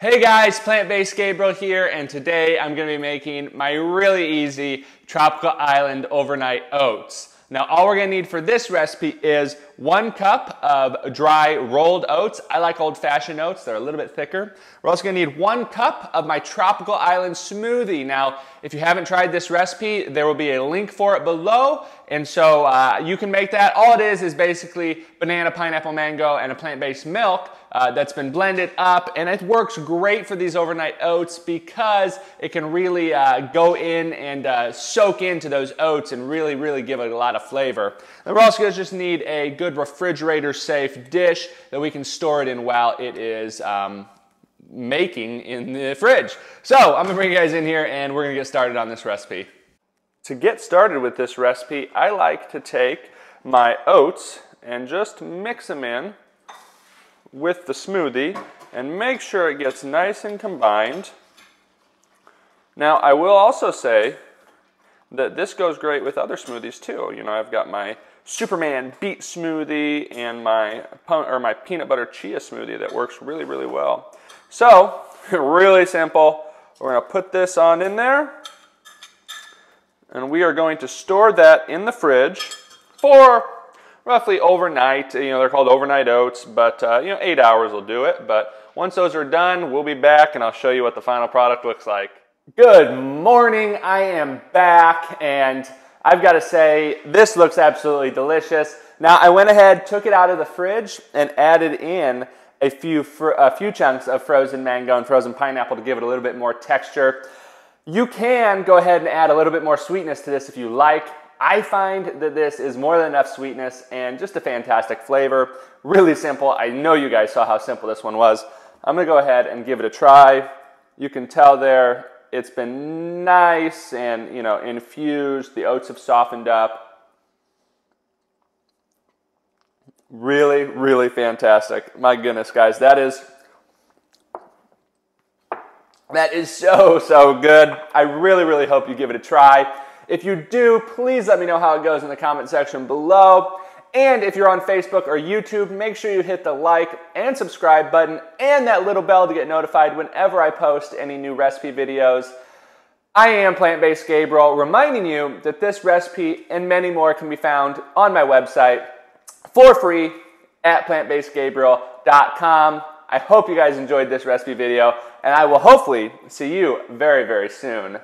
Hey guys, Plant-Based Gabriel here, and today I'm going to be making my really easy tropical island overnight oats. Now all we're going to need for this recipe is 1 cup of dry rolled oats. I like old-fashioned oats, they're a little bit thicker. We're also going to need 1 cup of my tropical island smoothie. Now if you haven't tried this recipe, there will be a link for it below, and so you can make that. All it is basically banana, pineapple, mango, and a plant-based milk that's been blended up, and it works great for these overnight oats because it can really go in and soak into those oats and really give it a lot of flavor. And we're also going to just need a good refrigerator safe dish that we can store it in while it is making in the fridge. So I'm going to bring you guys in here and we're going to get started on this recipe. To get started with this recipe, I like to take my oats and just mix them in with the smoothie and make sure it gets nice and combined. Now I will also say that this goes great with other smoothies too. You know, I've got my Superman beet smoothie and my peanut butter chia smoothie that works really well. So really simple. We're going to put this on in there and we are going to store that in the fridge for roughly overnight. You know, they're called overnight oats, but 8 hours will do it. But once those are done, we'll be back and I'll show you what the final product looks like. Good morning, I am back, and I've got to say, this looks absolutely delicious. Now, I went ahead, took it out of the fridge, and added in a few chunks of frozen mango and frozen pineapple to give it a little bit more texture. You can go ahead and add a little bit more sweetness to this if you like. I find that this is more than enough sweetness and just a fantastic flavor. Really simple. I know you guys saw how simple this one was. I'm going to go ahead and give it a try. You can tell there it's been nice and, infused. The oats have softened up. Really fantastic. My goodness, guys, that is so good. I really hope you give it a try. If you do, please let me know how it goes in the comment section below. And if you're on Facebook or YouTube, make sure you hit the like and subscribe button and that little bell to get notified whenever I post any new recipe videos. I am Plant-Based Gabriel, reminding you that this recipe and many more can be found on my website for free at plantbasedgabriel.com. I hope you guys enjoyed this recipe video, and I will hopefully see you very soon.